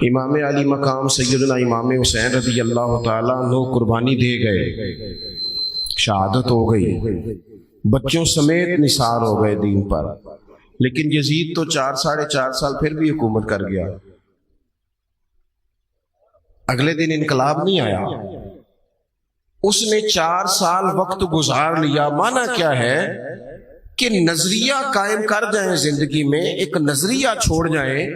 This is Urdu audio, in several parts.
امام علی مقام سیدنا امام حسین رضی اللہ تعالیٰ عنہ قربانی دے گئے، شہادت ہو گئی، بچوں سمیت نثار ہو گئے دین پر، لیکن یزید تو 4 سال پھر بھی حکومت کر گیا۔ اگلے دن انقلاب نہیں آیا، اس نے 4 سال وقت گزار لیا۔ معنی کیا ہے کہ نظریہ قائم کر جائیں زندگی میں، ایک نظریہ چھوڑ جائیں۔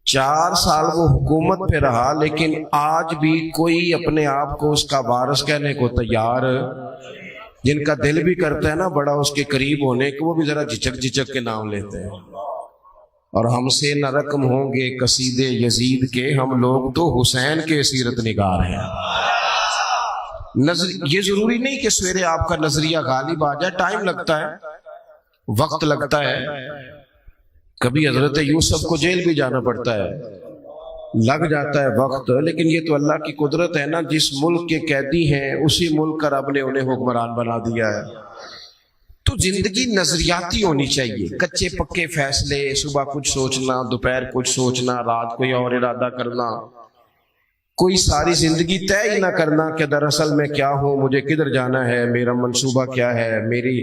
4 سال وہ حکومت پہ رہا، لیکن آج بھی کوئی اپنے آپ کو اس کا وارث کہنے کو تیار، جن کا دل بھی کرتا ہے نا بڑا اس کے قریب ہونے کو، وہ بھی ذرا جھچک کے نام لیتے ہیں۔ اور ہم سے نہ رقم ہوں گے قصیدے یزید کے، ہم لوگ تو حسین کے سیرت نگار ہیں۔ یہ ضروری نہیں کہ سویرے آپ کا نظریہ غالب آ جائے، ٹائم لگتا ہے، وقت لگتا ہے۔ کبھی حضرت یوسف کو جیل بھی جانا پڑتا ہے، لگ جاتا ہے وقت، لیکن یہ تو اللہ کی قدرت ہے نا، جس ملک کے قیدی ہیں اسی ملک کا رب نے انہیں حکمران بنا دیا ہے۔ تو زندگی نظریاتی ہونی چاہیے، کچے پکے فیصلے، صبح کچھ سوچنا، دوپہر کچھ سوچنا، رات کوئی اور ارادہ کرنا، کوئی ساری زندگی طے ہی نہ کرنا کہ دراصل میں کیا ہوں، مجھے کدھر جانا ہے، میرا منصوبہ کیا ہے، میری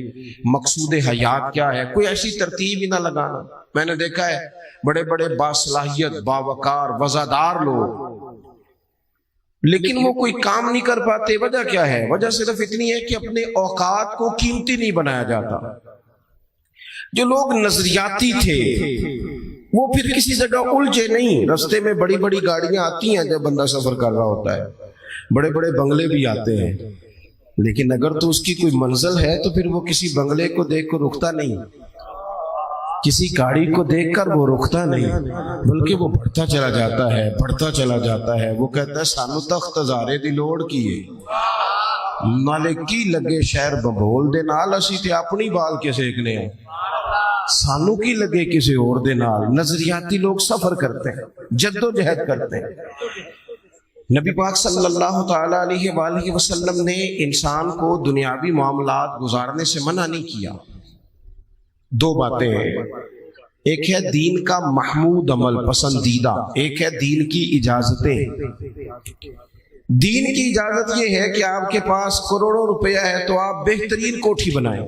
مقصود حیات کیا ہے، کوئی ایسی ترتیب ہی نہ لگانا۔ میں نے دیکھا ہے بڑے بڑے باصلاحیت، باوقار، وزادار لوگ، لیکن وہ کوئی کام نہیں کر پاتے۔ وجہ کیا ہے؟ وجہ صرف اتنی ہے کہ اپنے اوقات کو قیمتی نہیں بنایا جاتا۔ جو لوگ نظریاتی تھے وہ پھر کسی جگہ الجھے نہیں۔ رستے میں بڑی بڑی گاڑیاں آتی ہیں جب بندہ سفر کر رہا ہوتا ہے، بڑے بڑے بنگلے بھی آتے ہیں، لیکن اگر تو اس کی کوئی منزل ہے تو پھر وہ کسی بنگلے کو دیکھ کر رکتا نہیں، کسی گاڑی کو دیکھ کر وہ رکتا نہیں، بلکہ وہ بڑھتا چلا جاتا ہے، بڑھتا چلا جاتا ہے۔ وہ کہتا ہے سانو تخت ہزارے دی لوڑ کیے، نالے کی لگے شہر ببول دے نال، اسی تے اپنی بال کے سیکنے ہیں، سانو کی لگے کسی اور دے نال۔ نظریاتی لوگ سفر کرتے ہیں، جد و جہد کرتے ہیں۔ نبی پاک صلی اللہ تعالی علیہ وآلہ وسلم نے انسان کو دنیاوی معاملات گزارنے سے منع نہیں کیا۔ 2 باتیں ہیں، ایک ہے دین کا محمود عمل، پسندیدہ، ایک ہے دین کی اجازتیں۔ دین کی اجازت یہ ہے کہ آپ کے پاس کروڑوں روپیہ ہے تو آپ بہترین کوٹھی بنائیں،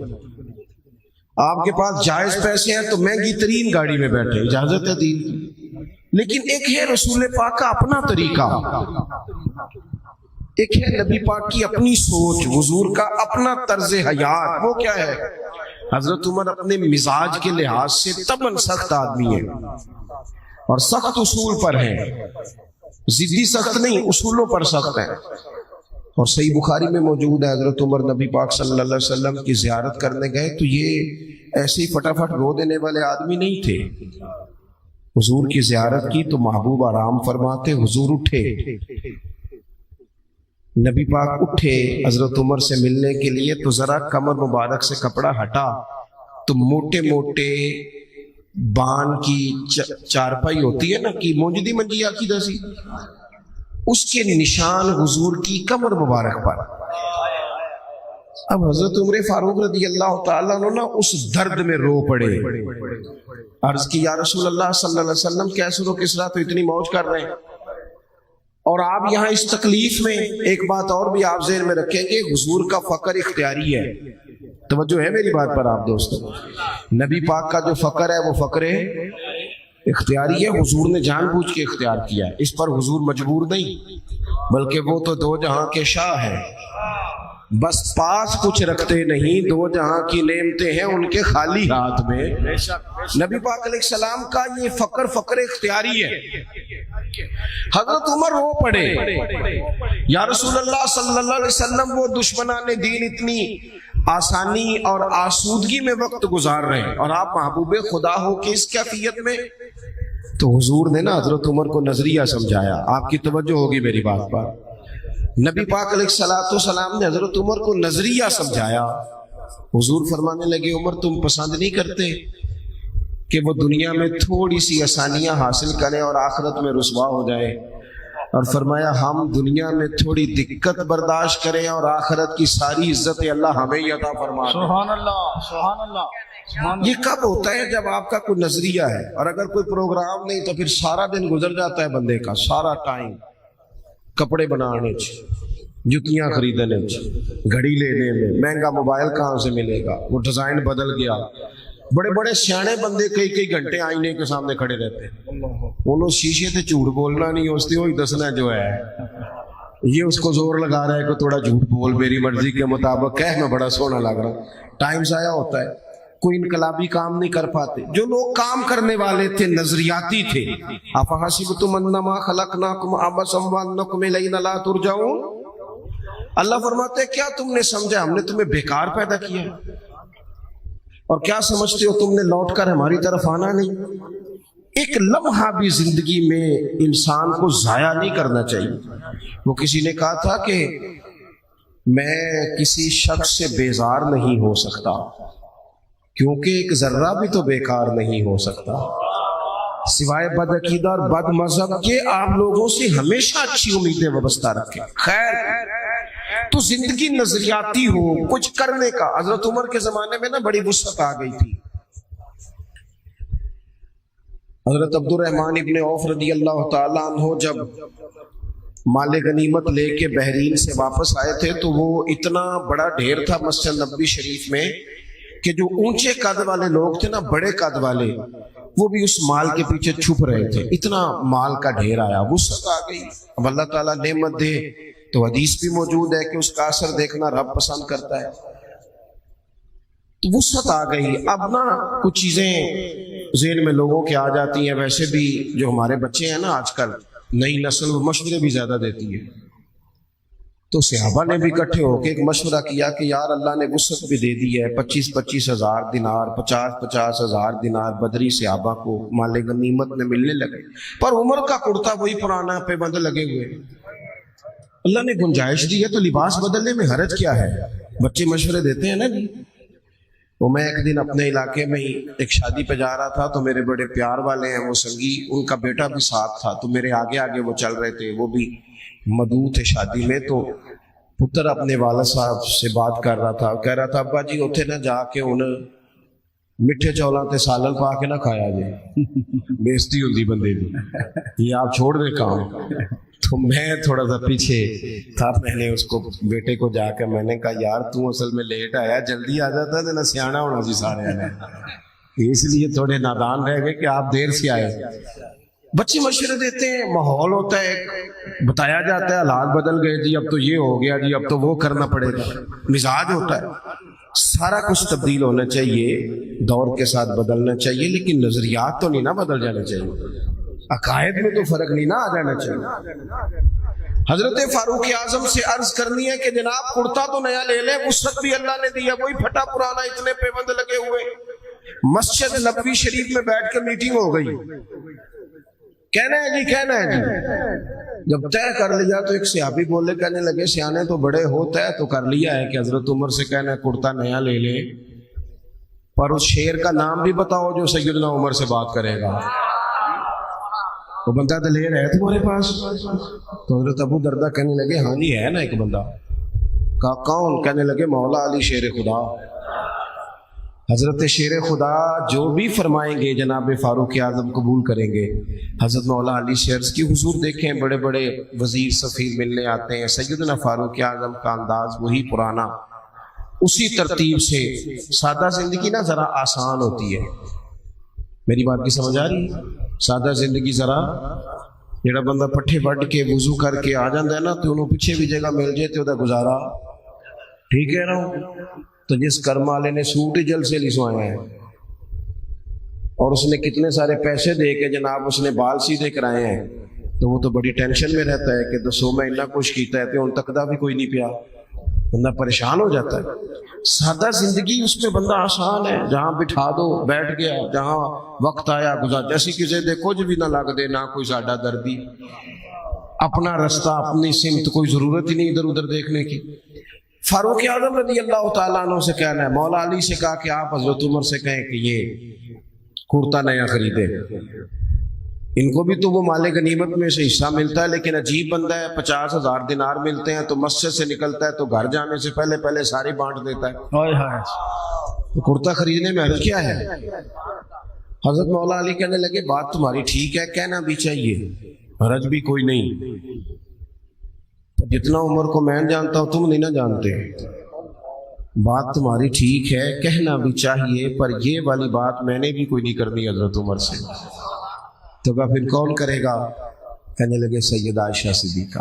آپ کے پاس جائز پیسے ہیں تو مہنگی ترین گاڑی میں بیٹھے، اجازت ہے دین کی۔ لیکن ایک ہے رسول پاک کا اپنا طریقہ، ایک ہے نبی پاک کی اپنی سوچ، حضور کا اپنا طرز حیات۔ وہ کیا ہے؟ حضرت عمر اپنے مزاج کے لحاظ سے طبعاً سخت آدمی ہے اور سخت اصول پر ہیں، ضدی سخت نہیں، اصولوں پر سخت ہیں۔ اور صحیح بخاری میں موجود ہے حضرت عمر نبی پاک صلی اللہ علیہ وسلم کی زیارت کرنے گئے تو یہ ایسے ہی فٹافٹ رو دینے والے آدمی نہیں تھے۔ حضور کی زیارت کی تو محبوب آرام فرماتے، حضور اٹھے، نبی پاک اٹھے حضرت عمر سے ملنے کے لیے تو ذرا کمر مبارک سے کپڑا ہٹا تو موٹے موٹے بان کی چارپائی ہوتی ہے نا کہ مونجدی منجی آکی دسی، اس کے نشان حضور کی کمر مبارک پر۔ اب حضرت عمر فاروق رضی اللہ تعالیٰ عنہ اس درد میں رو پڑے، عرض کی یا رسول اللہ صلی اللہ علیہ وسلم کیسر و کسریٰ تو اتنی موج کر رہے ہیں اور آپ یہاں اس تکلیف میں۔ ایک بات اور بھی آپ ذہن میں رکھیں کہ حضور کا فقر اختیاری ہے، توجہ ہے میری بات پر آپ دوستو۔ نبی پاک کا جو فقر ہے وہ فقر اختیاری ہے، حضور نے جان بوجھ کے اختیار کیا ہے، اس پر حضور مجبور نہیں، بلکہ وہ تو 2 جہاں کے شاہ ہیں، بس پاس کچھ رکھتے نہیں، 2 جہاں کی نعمتیں ہیں ان کے خالی ہاتھ میں۔ نبی پاک علیہ السلام کا یہ فقر اختیاری ہے۔ حضرت عمر رو پڑے، یا رسول اللہ صلی اللہ علیہ وسلم وہ دشمنان دین اتنی آسانی اور آسودگی میں وقت گزار رہے ہیں اور آپ محبوب خدا ہو کہ اس کیفیت میں۔ تو حضور نے نا حضرت عمر کو نظریہ سمجھایا، آپ کی توجہ ہوگی میری بات پر۔ نبی پاک علیہ السلام نے حضرت عمر کو نظریہ سمجھایا۔ حضور فرمانے لگے عمر تم پسند نہیں کرتے کہ وہ دنیا میں تھوڑی سی آسانیاں حاصل کریں اور آخرت میں رسوا ہو جائے؟ اور فرمایا ہم دنیا میں تھوڑی دقت برداشت کریں اور آخرت کی ساری عزت اللہ ہمیں عطا فرمائے۔ سبحان اللہ، سبحان اللہ۔ یہ کب ہوتا ہے؟ جب آپ کا کوئی نظریہ ہے، اور اگر کوئی پروگرام نہیں تو پھر سارا دن گزر جاتا ہے بندے کا، سارا ٹائم کپڑے بنانے جتیاں خریدنے گھڑی لینے میں، مہنگا موبائل کہاں سے ملے گا، وہ ڈیزائن بدل گیا۔ بڑے بڑے سیانے بندے کئی گھنٹے آئینے کے سامنے کھڑے رہتے ہیں، انہوں شیشے تے جھوٹ بولنا نہیں، اس وہی دسنا جو ہے۔ یہ اس کو زور لگا رہا ہے کہ تھوڑا جھوٹ بول، میری مرضی کے مطابق کہہ، میں بڑا سونا لگ رہا ہوں۔ ٹائم ضائع ہوتا ہے، کوئی انقلابی کام نہیں کر پاتے۔ جو لوگ کام کرنے والے تھے، نظریاتی تھے، افحسبتم انما خلقناکم عبثا وانکم الینا لا ترجعون، اللہ فرماتے ہیں کیا تم نے سمجھا ہم نے تمہیں بیکار پیدا کیا، اور کیا سمجھتے ہو تم نے لوٹ کر ہماری طرف آنا نہیں؟ ایک لمحہ بھی زندگی میں انسان کو ضائع نہیں کرنا چاہیے۔ وہ کسی نے کہا تھا کہ میں کسی شخص سے بیزار نہیں ہو سکتا کیونکہ ایک ذرہ بھی تو بیکار نہیں ہو سکتا، سوائے بد عقیدہ اور بد مذہب کے آپ لوگوں سے ہمیشہ اچھی امیدیں وابستہ رکھیں۔ خیر تو زندگی نظریاتی ہو، کچھ کرنے کا۔ حضرت عمر کے زمانے میں نا بڑی وسعت آ گئی تھی۔ حضرت عبد الرحمن ابن عوف رضی اللہ تعالیٰ عنہ جب مال غنیمت لے کے بحرین سے واپس آئے تھے تو وہ اتنا بڑا ڈھیر تھا مسجد نبوی شریف میں کہ جو اونچے قد والے لوگ تھے نا، بڑے قد والے، وہ بھی اس مال کے پیچھے چھپ رہے تھے، اتنا مال کا ڈھیر آیا، وسعت آ گئی۔ اب اللہ تعالیٰ نعمت دے تو حدیث بھی موجود ہے کہ اس کا اثر دیکھنا رب پسند کرتا ہے، تو وسعت آ گئی۔ اب نا کچھ چیزیں ذہن میں لوگوں کے آ جاتی ہیں، ویسے بھی جو ہمارے بچے ہیں نا آج کل نئی نسل، وہ مشورے بھی زیادہ دیتی ہے، تو صحابہ نے بھی اکٹھے ہو کے ایک مشورہ کیا کہ یار اللہ نے وسعت بھی دے دی ہے، 25-25 ہزار دینار، 50-50 ہزار دینار بدری صحابہ کو مال غنیمت میں ملنے لگے، پر عمر کا کرتا وہی پرانا پہ بند لگے ہوئے۔ اللہ نے گنجائش دی ہے تو لباس بدلنے میں حرج کیا ہے؟ بچے مشورے دیتے ہیں نا جی۔ تو میں ایک دن اپنے علاقے میں ہی ایک شادی پہ جا رہا تھا، تو میرے بڑے پیار والے ہیں وہ سنگی، ان کا بیٹا بھی ساتھ تھا، تو میرے آگے آگے وہ چل رہے تھے، وہ بھی مدعو تھے شادی میں۔ تو پتر اپنے والد صاحب سے بات کر رہا تھا، کہہ رہا تھا ابا جی اتنے نہ جا کے انہیں میٹھے چولاں تے سالن پا کے نہ کھایا جائے، بےزتی ہوتی بندے کی، یہ آپ چھوڑ دے کام۔ تو میں تھوڑا سا پیچھے تھا، میں نے اس کو بیٹے کو جا کے میں نے کہا یار تو اصل میں لیٹ آیا، جلدی آ جاتا ہے نہ سیانا ہونا سی سارے نے، اس لیے تھوڑے نادان رہ گئے کہ آپ دیر سے آئے۔ بچے مشورے دیتے ہیں، ماحول ہوتا ہے، بتایا جاتا ہے حالات بدل گئے جی، اب تو یہ ہو گیا جی، اب تو وہ کرنا پڑے گا، مزاج ہوتا ہے، سارا کچھ تبدیل ہونا چاہیے، دور کے ساتھ بدلنا چاہیے، لیکن نظریات تو نہیں نا بدل جانے چاہیے، عقائد میں تو فرق نہیں نہ آ جانا چاہیے۔ حضرت فاروق اعظم سے عرض کرنی ہے کہ جناب کرتا تو نیا لے لیں، وسعت بھی اللہ نے دیا، وہی پھٹا پرانا، اتنے پیبند لگے ہوئے۔ مسجد نبوی شریف میں بیٹھ کر میٹنگ ہو گئی، کہنا ہے جی، کہنا ہے جی۔ جب طے کر لیا تو ایک صحابی بولے، کہنے لگے سیانے تو بڑے ہو، طے تو کر لیا ہے کہ حضرت عمر سے کہنا ہے کرتا نیا لے لے، پر اس شیر کا نام بھی بتاؤ جو سیدنا عمر سے بات کرے گا۔ وہ بندہ دلیر ہے تمہارے پاس؟ تو حضرت ابو دردہ کہنے لگے ہاں جی ہے نا ایک بندہ۔ کہا کون؟ کہنے لگے مولا علی شیر خدا۔ حضرت شیر خدا جو بھی فرمائیں گے جناب فاروق اعظم قبول کریں گے۔ حضرت مولا علی سے عرض کی حضور دیکھیں بڑے بڑے وزیر سفیر ملنے آتے ہیں، سیدنا فاروق اعظم کا انداز وہی پرانا، اسی ترتیب سے سادہ زندگی نا ذرا آسان ہوتی ہے۔ میری بات کی سمجھ آ رہی ہے؟ سادہ زندگی ذرا، جڑا بندہ پٹھے وڈ کے وضو کر کے آ جاندہ ہے نا تو انہوں پیچھے بھی جگہ مل جائے تو دا گزارا ٹھیک ہے نا۔ تو جس کرم والے نے سوٹ ہی جل سے لی سوائے ہیں اور اس نے کتنے سارے پیسے دے کے جناب اس نے بال سیدھے کرائے ہیں، تو وہ تو بڑی ٹینشن میں رہتا ہے کہ دسو میں اتنا کچھ کیتا ہے تو ان تک دا بھی کوئی نہیں پیا، بندہ پریشان ہو جاتا ہے۔ سادہ زندگی اس میں بندہ آسان ہے، جہاں بٹھا دو بیٹھ گیا، جہاں وقت آیا گزار، جیسی کسی دے کچھ بھی نہ لگ دے، نہ کوئی ساڈا دردی، اپنا رستہ اپنی سمت، کوئی ضرورت ہی نہیں ادھر ادھر دیکھنے کی۔ فاروق اعظم رضی اللہ تعالیٰ عنہ سے کہنا ہے، مولا علی سے کہا کہ آپ حضرت عمر سے کہیں کہ یہ کرتا نیا خریدے، ان کو بھی تو وہ مال غنیمت میں سے حصہ ملتا ہے، لیکن عجیب بندہ ہے، 50,000 دینار ملتے ہیں تو مسجد سے نکلتا ہے تو گھر جانے سے پہلے پہلے سارے بانٹ دیتا ہے۔ کرتا خریدنے میں حرج کیا ہے؟ حضرت مولا علی کہنے لگے بات تمہاری ٹھیک ہے، کہنا بھی چاہیے، حرج بھی کوئی نہیں، جتنا عمر کو میں جانتا ہوں تم نہیں نہ جانتے، بات تمہاری ٹھیک ہے، کہنا بھی چاہیے، پر یہ والی بات میں نے بھی کوئی نہیں کرنی حضرت عمر سے۔ تو کہا پھر کون کرے گا؟ کہنے لگے سیدہ عائشہ صدیقہ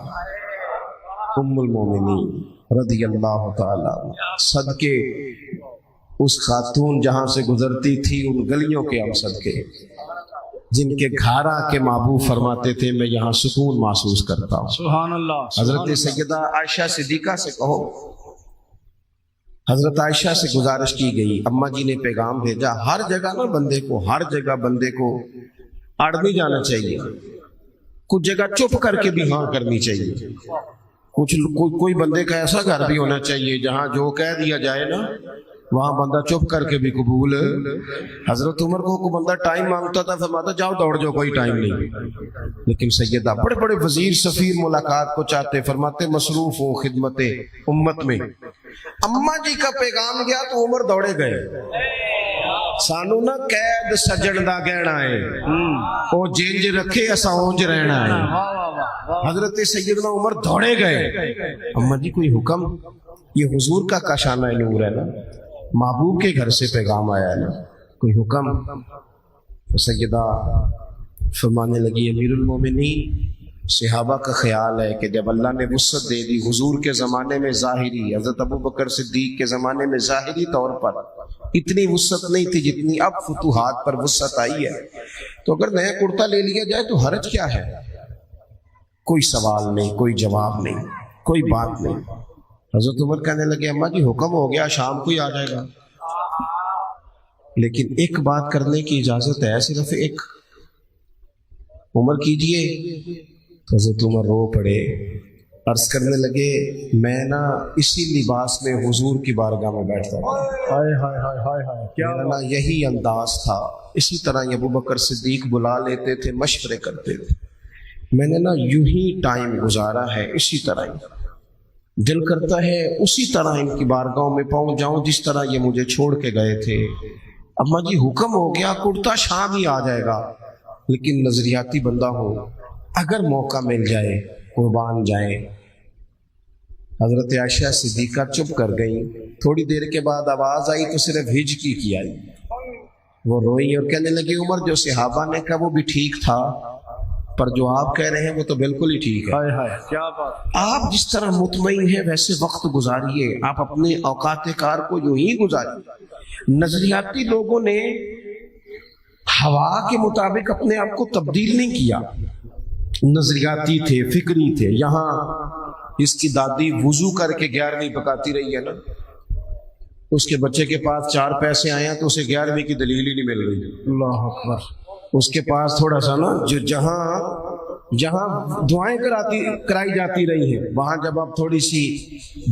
ام المومنین رضی اللہ تعالی صدقے اس خاتون جہاں سے گزرتی تھی ان گلیوں کے ہم صدقے، جن کے گھارا کے محبوب فرماتے تھے میں یہاں سکون محسوس کرتا ہوں۔ سبحان اللہ۔ حضرت سیدہ عائشہ صدیقہ سے کہو، حضرت عائشہ سے گزارش کی گئی، اماں جی نے پیغام بھیجا، ہر جگہ نا بندے کو، ہر جگہ بندے کو اڑ نہیں جانا چاہیے، کچھ جگہ چپ کر کے بھی ہاں کرنی چاہیے، کوئی بندے کا ایسا گھر بھی ہونا چاہیے جہاں جو کہہ دیا جائے نا وہاں بندہ چپ کر کے بھی قبول۔ حضرت عمر کو کوئی بندہ ٹائم مانگتا تھا، فرماتا جاؤ دوڑ جاؤ کوئی ٹائم نہیں، لیکن سیدہ بڑے بڑے وزیر سفیر ملاقات کو چاہتے، فرماتے مصروف ہو خدمت امت میں، اماں جی کا پیغام گیا تو عمر دوڑے گئے، سانو نہ قید سجن دا گہنا ہے، او جینج رکھے اسا اونج رہنا ہے۔ حضرت سیدنا عمر دوڑے گئے، اماں جی کوئی حکم؟ یہ حضور کا کاشانہ نور ہے نا، محبوب کے گھر سے پیغام آیا ہے نا، کوئی حکم؟ تو سیدہ فرمانے لگی امیر المومنین صحابہ کا خیال ہے کہ جب اللہ نے وسعت دے دی، حضور کے زمانے میں ظاہری، حضرت ابوبکر صدیق کے زمانے میں ظاہری طور پر اتنی وسعت نہیں تھی جتنی اب فتوحات پر وسعت آئی ہے، تو اگر نیا کرتا لے لیا جائے تو حرج کیا ہے؟ کوئی سوال نہیں، کوئی جواب نہیں، کوئی بات نہیں۔ حضرت عمر کہنے لگے اماں جی حکم ہو گیا، شام کو ہی آ جائے گا، لیکن ایک بات کرنے کی اجازت ہے، صرف ایک۔ عمر کیجئے۔ حضرت عمر رو پڑے، عرض کرنے لگے میں نا اسی لباس میں حضور کی بارگاہ میں بیٹھتا تھا، کیا نا یہی انداز تھا، اسی طرح ابوبکر صدیق بلا لیتے تھے، مشورے کرتے تھے، میں نے نا یوں ہی ٹائم گزارا ہے، اسی طرح ہی دل کرتا ہے اسی طرح ان کی بارگاہوں میں پہنچ جاؤں جس طرح یہ مجھے چھوڑ کے گئے تھے۔ اماں جی حکم ہو گیا، کرتا شام ہی آ جائے گا، لیکن نظریاتی بندہ ہو، اگر موقع مل جائے قربان جائیں۔ حضرت عائشہ صدیقہ چپ کر گئی، تھوڑی دیر کے بعد آواز آئی تو صرف ہجکی کی آئی، وہ روئی اور کہنے لگی عمر جو صحابہ نے کہا وہ بھی ٹھیک تھا، پر جو آپ کہہ رہے ہیں وہ تو بالکل ہی ٹھیک ہے۔ کیا بات! آپ جس طرح مطمئن ہیں ویسے وقت گزاریے، آپ اپنے اوقات کار کو یوں ہی گزاریے۔ نظریاتی لوگوں نے ہوا کے مطابق اپنے آپ کو تبدیل نہیں کیا، نظریاتی تھے، فکری تھے۔ یہاں اس کی دادی وضو کر کے 11ویں پکاتی رہی ہے نا، اس کے بچے کے پاس 4 پیسے آئے ہیں تو اسے 11ویں کی دلیل ہی نہیں مل رہی۔ اللہ اکبر! اس کے پاس تھوڑا سا نا جہاں دعائیں کرائی جاتی رہی ہیں، وہاں جب اب تھوڑی سی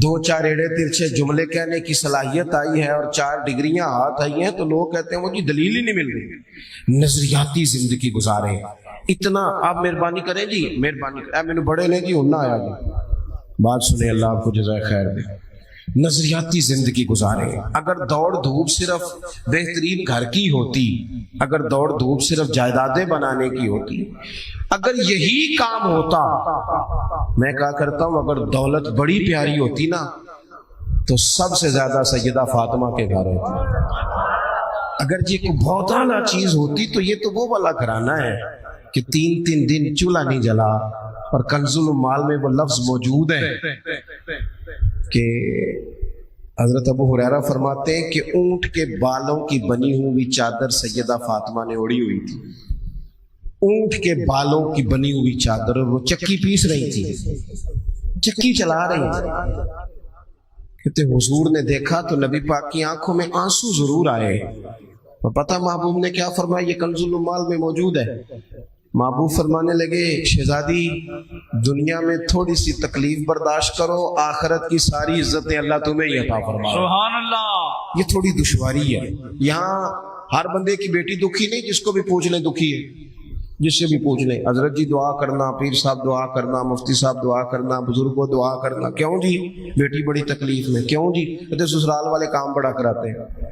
2-4 ایڑے ترچھے جملے کہنے کی صلاحیت آئی ہے اور 4 ڈگریاں ہاتھ آئی ہیں تو لوگ کہتے ہیں وہ جی دلیل ہی نہیں مل رہی۔ نظریاتی زندگی گزارے، اتنا آپ مہربانی کریں جی، مہربانی کریں، میں نے بڑے نے جی ہونا آیا جی، بات سنیں، اللہ آپ کو جزائے خیر دے۔ نظریاتی زندگی گزارے۔ اگر دوڑ دھوپ صرف بہترین گھر کی ہوتی، اگر دوڑ دھوپ صرف جائیدادیں بنانے کی ہوتی، اگر یہی کام ہوتا، میں کہا کرتا ہوں اگر دولت بڑی پیاری ہوتی نا تو سب سے زیادہ سیدہ فاطمہ کے گھر ہوتی۔ اگر یہ کوئی بہت اعلیٰ چیز ہوتی تو یہ تو وہ والا گھرانہ ہے کہ 3 دن چولہا نہیں جلا، اور کنز المال میں وہ لفظ موجود ہے کہ حضرت ابو ہریرہ فرماتے ہیں کہ اونٹ کے بالوں کی بنی ہوئی چادر سیدہ فاطمہ نے اوڑھی ہوئی تھی، اونٹ کے بالوں کی بنی ہوئی چادر، اور وہ چکی پیس رہی تھی، چکی چلا رہی تھی۔ کہتے حضور نے دیکھا تو نبی پاک کی آنکھوں میں آنسو ضرور آئے، اور پتہ محبوب نے کیا فرمایا؟ یہ کنز المال میں موجود ہے۔ محبوب فرمانے لگے شہزادی دنیا میں تھوڑی سی تکلیف برداشت کرو، آخرت کی ساری عزتیں اللہ تمہیں ہی عطا فرمائے۔ سبحان اللہ! یہ تھوڑی دشواری ہے، یہاں ہر بندے کی بیٹی دکھی نہیں، جس کو بھی پوچھ لیں دکھی ہے، جس سے بھی پوچھ لیں حضرت جی دعا کرنا، پیر صاحب دعا کرنا، مفتی صاحب دعا کرنا، بزرگوں دعا کرنا، کیوں جی بیٹی بڑی تکلیف میں، کیوں جی کہتے سسرال والے کام بڑا کراتے ہیں،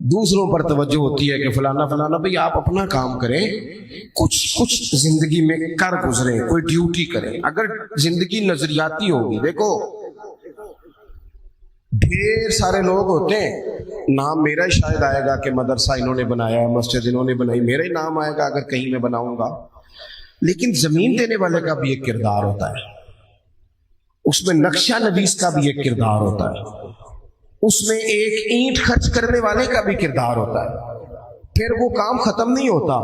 دوسروں پر توجہ ہوتی ہے کہ فلانا فلانا. بھئی آپ اپنا کام کریں, کچھ زندگی میں کر گزریں, کوئی ڈیوٹی کریں. اگر زندگی نظریاتی ہوگی, دیکھو ڈھیر سارے لوگ ہوتے ہیں, نام میرا ہی شاید آئے گا کہ مدرسہ انہوں نے بنایا ہے, مسجد انہوں نے بنائی, میرا ہی نام آئے گا اگر کہیں میں بناؤں گا. لیکن زمین دینے والے کا بھی ایک کردار ہوتا ہے, اس میں نقشہ نویس کا بھی ایک کردار ہوتا ہے, اس میں ایک اینٹ خرچ کرنے والے کا بھی کردار ہوتا ہے. پھر وہ کام ختم نہیں ہوتا.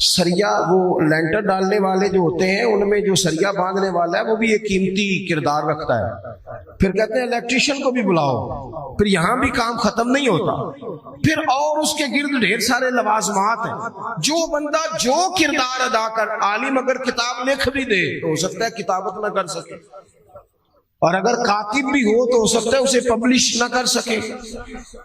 سریا وہ لینٹر ڈالنے والے جو ہوتے ہیں, ان میں جو سریا باندھنے والا ہے وہ بھی ایک قیمتی کردار رکھتا ہے. پھر کہتے ہیں الیکٹریشین کو بھی بلاؤ, پھر یہاں بھی کام ختم نہیں ہوتا. پھر اور اس کے گرد ڈھیر سارے لوازمات ہیں. جو بندہ جو کردار ادا کر, عالم اگر کتاب لکھ بھی دے تو ہو سکتا ہے کتابت نہ کر سکے, اور اگر کاتب بھی ہو تو ہو سکتا ہے اسے پبلش نہ کر سکے.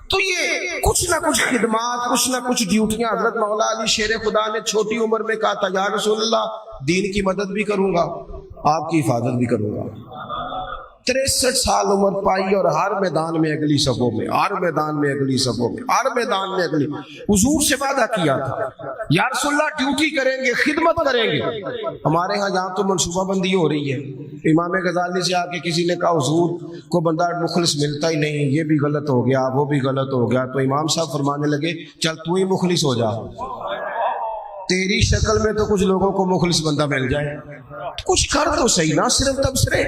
تو یہ کچھ نہ کچھ خدمات, کچھ نہ کچھ ڈیوٹیاں. حضرت مولا علی شیر خدا نے چھوٹی عمر میں کہا تھا, یا رسول اللہ دین کی مدد بھی کروں گا, آپ کی حفاظت بھی کروں گا. 63 سال عمر پائی اور ہر میدان میں اگلی صفوں میں, ہر میدان میں اگلی صفوں میں, ہر میدان میں اگلی. حضور سے وعدہ کیا تھا, یا رسول اللہ ڈیوٹی کریں گے, خدمت کریں گے. ہمارے ہاں یہاں تو منصوبہ بندی ہو رہی ہے. امام غزالی سے آ کے کسی نے کہا حضور کو بندہ مخلص ملتا ہی نہیں, یہ بھی غلط ہو گیا, وہ بھی غلط ہو گیا. تو امام صاحب فرمانے لگے چل تو ہی مخلص ہو جا, تیری شکل میں تو کچھ لوگوں کو مخلص بندہ مل جائے, کچھ کر تو صحیح نا, صرف تبصرے.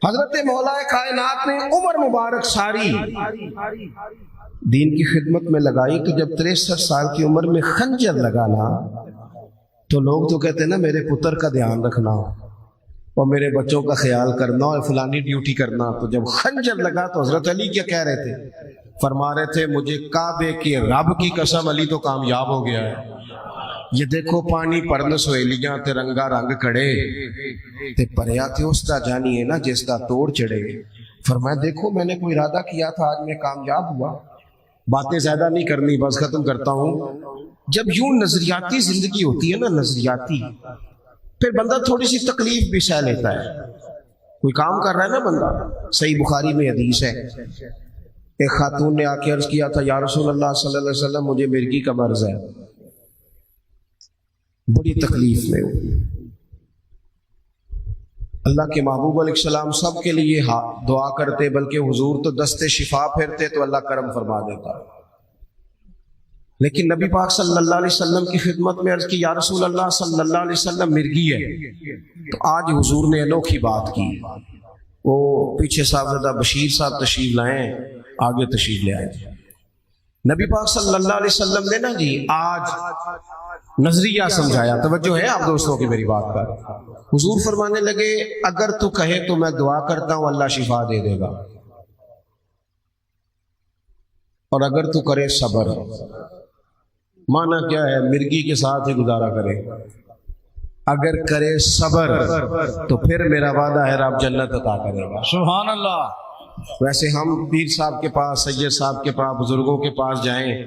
حضرت مولا کائنات نے عمر مبارک ساری دین کی خدمت میں لگائی. تو جب 63 سال کی عمر میں خنجر لگانا, تو لوگ تو کہتے ہیں نا میرے پتر کا دھیان رکھنا اور میرے بچوں کا خیال کرنا اور فلانی ڈیوٹی کرنا. تو جب خنجر لگا تو حضرت علی کیا کہہ رہے تھے, فرما رہے تھے مجھے کعبے کے رب کی قسم علی تو کامیاب ہو گیا ہے. یہ دیکھو پانی پرن سہیلیاں تے رنگا رنگ کڑے تے پریا تے اس دا جانی ہے نا جس دا توڑ چڑھے. فرمایا دیکھو میں نے کوئی ارادہ کیا تھا, آج میں کامیاب ہوا. باتیں زیادہ نہیں کرنی, بس ختم کرتا ہوں. جب یوں نظریاتی زندگی ہوتی ہے نا, نظریاتی, پھر بندہ تھوڑی سی تکلیف بھی سہ لیتا ہے. کوئی کام کر رہا ہے نا بندہ, صحیح بخاری میں حدیث ہے, ایک خاتون نے آ کے عرض کیا تھا یا رسول اللہ صلی اللہ علیہ وسلم مجھے مرگی کا مرض ہے, بڑی تکلیف میں ہوں. اللہ کے محبوب علیہ السلام سب کے لیے دعا کرتے, بلکہ حضور تو دستے شفا پھیرتے تو اللہ کرم فرما دیتا. لیکن نبی پاک صلی اللہ علیہ وسلم کی خدمت میں عرض کی یا رسول اللہ صلی اللہ علیہ وسلم مرگی ہے. تو آج حضور نے انوکھی بات کی. وہ پیچھے صاحبزادہ بشیر صاحب تشریف لائیں, آگے تشریف لے آئے. نبی پاک صلی اللہ علیہ وسلم نے نا جی آج نظریہ سمجھایا. توجہ ہے آپ دوستوں کی میری بات پر. حضور فرمانے لگے اگر تو کہے تو میں دعا کرتا ہوں اللہ شفا دے دے گا, اور اگر تو کرے صبر. معنی کیا ہے, مرگی کے ساتھ ہی گزارا کرے. اگر کرے صبر تو پھر میرا وعدہ ہے رب جنت عطا کرے گا. سبحان اللہ. ویسے ہم پیر صاحب کے پاس, سید صاحب کے پاس, بزرگوں کے پاس جائیں,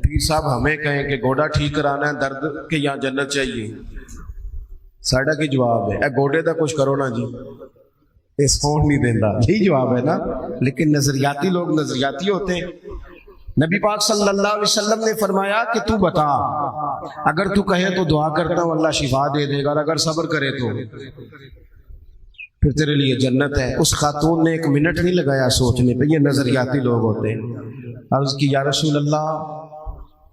پیر صاحب ہمیں کہیں کہ گوڑا ٹھیک کرانا ہے درد کے یہاں جنت چاہیے, ساڑھا کی جواب ہے اے گوڑے دا کچھ کرو نا جی, اس فون نہیں دینا, یہی جواب ہے نا. لیکن نظریاتی لوگ نظریاتی ہوتے ہیں. نبی پاک صلی اللہ علیہ وسلم نے فرمایا کہ تو بتا, اگر تو کہے تو دعا کرتا ہوں اللہ شفا دے دے گا, اور اگر صبر کرے تو پھر تیرے لیے جنت ہے. اس خاتون نے 1 منٹ نہیں لگایا سوچنے پہ, یہ نظریاتی لوگ ہوتے ہیں. عرض کی یا رسول اللہ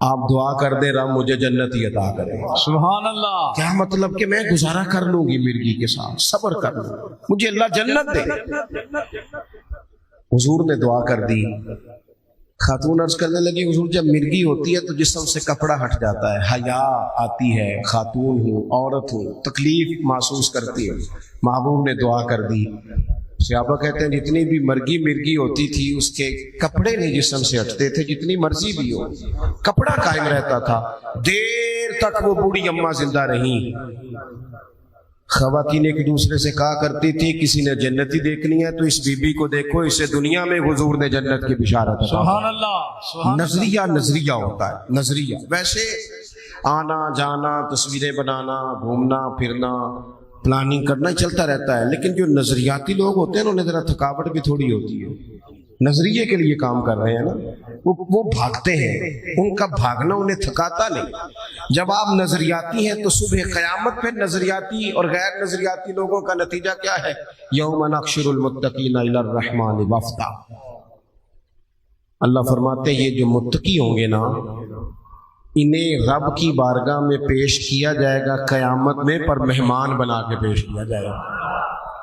آپ دعا کر دے رب مجھے جنت ہی عطا کرے. سبحان اللہ. کیا مطلب کہ میں گزارا کر لوں گی مرگی کے ساتھ, صبر کر لوں, مجھے اللہ جنت دے. حضور نے دعا کر دی. خاتون عرض کرنے لگی حضور جب مرگی ہوتی ہے تو جسم سے کپڑا ہٹ جاتا ہے, حیا آتی ہے, خاتون ہوں, عورت ہوں, تکلیف محسوس کرتی ہے. محبوب نے دعا کر دی. صحابہ کہتے ہیں جتنی بھی مرگی ہوتی تھی اس کے کپڑے نہیں جسم سے ہٹتے تھے, جتنی مرضی بھی ہو کپڑا قائم رہتا تھا. دیر تک وہ بوڑھی اماں زندہ رہیں. خواتین ایک دوسرے سے کہا کرتی تھی کسی نے جنتی دیکھنی ہے تو اس بی بی کو دیکھو, اسے دنیا میں حضور نے جنت کی بشارت دی. سبحان اللہ. نظریہ ہوتا ہے, نظریہ. ویسے آنا جانا, تصویریں بنانا, گھومنا پھرنا, پلاننگ کرنا چلتا رہتا ہے, لیکن جو نظریاتی لوگ ہوتے ہیں انہیں ذرا تھکاوٹ بھی تھوڑی ہوتی ہے. نظریے کے لیے کام کر رہے ہیں نا، وہ بھاگتے ہیں، ان کا بھاگنا انہیں تھکاتا نہیں۔ جب آپ نظریاتی ہیں تو صبح قیامت پہ نظریاتی اور غیر نظریاتی لوگوں کا نتیجہ کیا ہے؟ یوم نحشر المتقین الی الرحمن وفدا۔ اللہ فرماتے ہیں یہ جو متقی ہوں گے نا، انہیں رب کی بارگاہ میں پیش کیا جائے گا قیامت میں، پر مہمان بنا کے پیش کیا جائے گا۔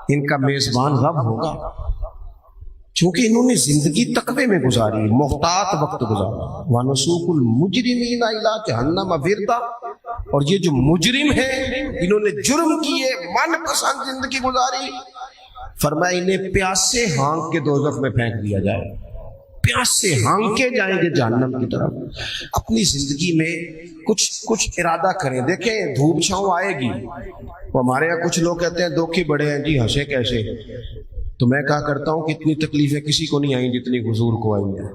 ان کا میزبان رب ہوگا، چونکہ انہوں نے زندگی تقوی میں گزاری، محتاط وقت گزارا۔ وَنُسُوقُ الْمُجْرِمِينَ إِلَىٰ جَهَنَّمَ وِرْدًا، اور یہ جو مجرم ہیں، انہوں نے جرم کیے، من پسند زندگی گزاری، فرمایا انہیں پیاسے ہانک کے دوزخ میں پھینک دیا جائے، پیاسے ہانکے جائیں گے جہنم کی طرف۔ اپنی زندگی میں کچھ ارادہ کریں، دیکھیں دھوپ چھاؤں آئے گی۔ وہ ہمارے یہاں کچھ لوگ کہتے ہیں دکھی بڑے ہیں جی، ہنسے کیسے؟ تو میں کہا کرتا ہوں کہ اتنی تکلیفیں کسی کو نہیں آئیں جتنی حضور کو آئی ہیں۔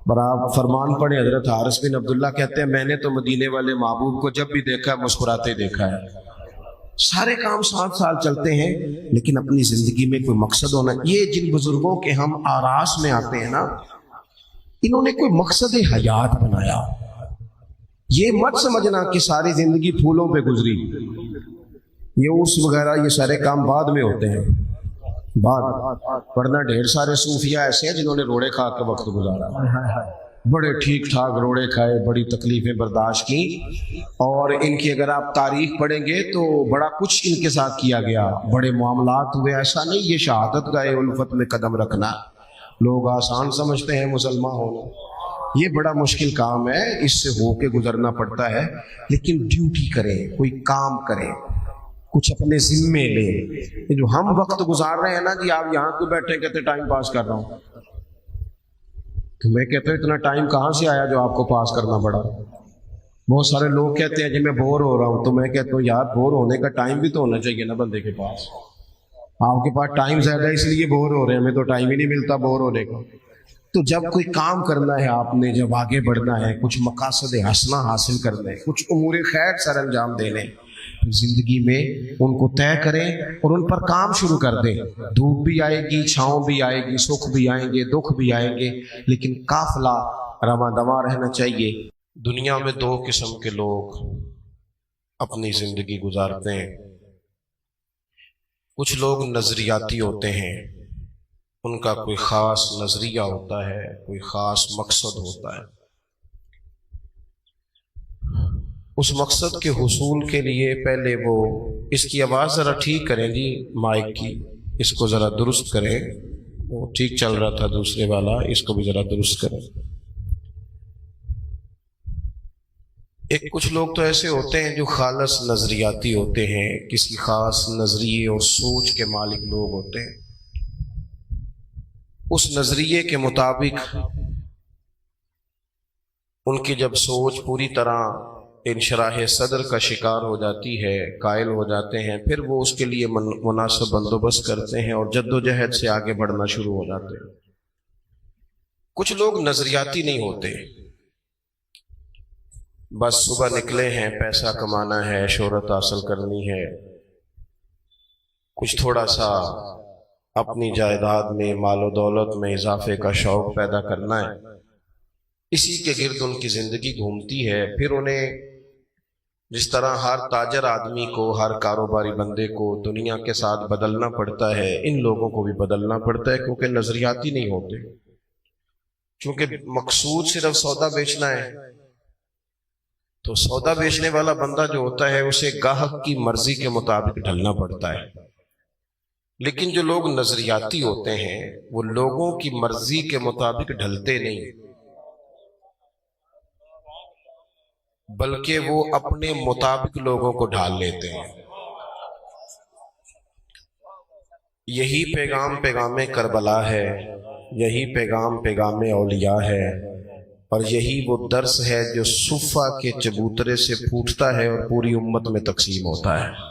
پر آپ فرمان پڑھیں، حضرت حارث بن عبداللہ کہتے ہیں میں نے تو مدینے والے محبوب کو جب بھی دیکھا ہے مسکراتے دیکھا ہے۔ سارے کام 7 سال چلتے ہیں، لیکن اپنی زندگی میں کوئی مقصد ہونا۔ یہ جن بزرگوں کے ہم آراس میں آتے ہیں نا، انہوں نے کوئی مقصد حیات بنایا۔ یہ مت سمجھنا کہ ساری زندگی پھولوں پہ گزری، یہ عرس وغیرہ یہ سارے کام بعد میں ہوتے ہیں، ورنہ ڈھیر سارے صوفیاء ایسے ہیں جنہوں نے روڑے کھا کے وقت گزارا، بڑے ٹھیک ٹھاک روڑے کھائے، بڑی تکلیفیں برداشت کی، اور ان کی اگر آپ تاریخ پڑھیں گے تو بڑا کچھ ان کے ساتھ کیا گیا، بڑے معاملات ہوئے۔ ایسا نہیں یہ شہادت گاہ الفت میں قدم رکھنا لوگ آسان سمجھتے ہیں مسلمان ہونا، یہ بڑا مشکل کام ہے، اس سے ہو کے گزرنا پڑتا ہے۔ لیکن ڈیوٹی کریں، کوئی کام کریں، کچھ اپنے ذمے لیں۔ یہ جو ہم وقت گزار رہے ہیں نا جی، آپ یہاں کیوں بیٹھے کہتے ٹائم پاس کر رہا ہوں، تو میں کہتا ہوں اتنا ٹائم کہاں سے آیا جو آپ کو پاس کرنا پڑا؟ بہت سارے لوگ کہتے ہیں جی میں بور ہو رہا ہوں، تو میں کہتا ہوں یار بور ہونے کا ٹائم بھی تو ہونا چاہیے نا بندے کے پاس۔ آپ کے پاس ٹائم زیادہ ہے اس لیے بور ہو رہے ہیں، ہمیں تو ٹائم ہی نہیں ملتا بور ہونے کا۔ تو جب کوئی کام کرنا ہے آپ نے، جب آگے بڑھنا ہے، کچھ مقاصد حسنہ حاصل کرنے، کچھ امور خیر سر انجام دینے، زندگی میں ان کو طے کریں اور ان پر کام شروع کر دیں۔ دھوپ بھی آئے گی، چھاؤں بھی آئے گی، سکھ بھی آئیں گے، دکھ بھی آئیں گے، لیکن قافلہ رواں دواں رہنا چاہیے۔ دنیا میں 2 قسم کے لوگ اپنی زندگی گزارتے ہیں۔ کچھ لوگ نظریاتی ہوتے ہیں، ان کا کوئی خاص نظریہ ہوتا ہے، کوئی خاص مقصد ہوتا ہے۔ اس مقصد کے حصول کے لیے پہلے وہ اس کی آواز ذرا ٹھیک کریں جی، مائک کی اس کو ذرا درست کریں، وہ ٹھیک چل رہا تھا دوسرے والا، اس کو بھی ذرا درست کریں۔ کچھ لوگ تو ایسے ہوتے ہیں جو خالص نظریاتی ہوتے ہیں، کسی خاص نظریے اور سوچ کے مالک لوگ ہوتے ہیں۔ اس نظریے کے مطابق ان کی جب سوچ پوری طرح انشراح صدر کا شکار ہو جاتی ہے، قائل ہو جاتے ہیں، پھر وہ اس کے لیے مناسب بندوبست کرتے ہیں اور جد و جہد سے آگے بڑھنا شروع ہو جاتے ہیں۔ کچھ لوگ نظریاتی نہیں ہوتے، بس صبح نکلے ہیں، پیسہ کمانا ہے، شہرت حاصل کرنی ہے، کچھ تھوڑا سا اپنی جائیداد میں، مال و دولت میں اضافے کا شوق پیدا کرنا ہے، اسی کے گرد ان کی زندگی گھومتی ہے۔ پھر انہیں جس طرح ہر تاجر آدمی کو، ہر کاروباری بندے کو دنیا کے ساتھ بدلنا پڑتا ہے، ان لوگوں کو بھی بدلنا پڑتا ہے، کیونکہ نظریاتی نہیں ہوتے۔ چونکہ مقصود صرف سودا بیچنا ہے، تو سودا بیچنے والا بندہ جو ہوتا ہے اسے گاہک کی مرضی کے مطابق ڈھلنا پڑتا ہے۔ لیکن جو لوگ نظریاتی ہوتے ہیں وہ لوگوں کی مرضی کے مطابق ڈھلتے نہیں، بلکہ وہ اپنے مطابق لوگوں کو ڈھال لیتے ہیں۔ یہی پیغام کربلا ہے، یہی پیغام اولیاء ہے، اور یہی وہ درس ہے جو صفہ کے چبوترے سے پھوٹتا ہے اور پوری امت میں تقسیم ہوتا ہے۔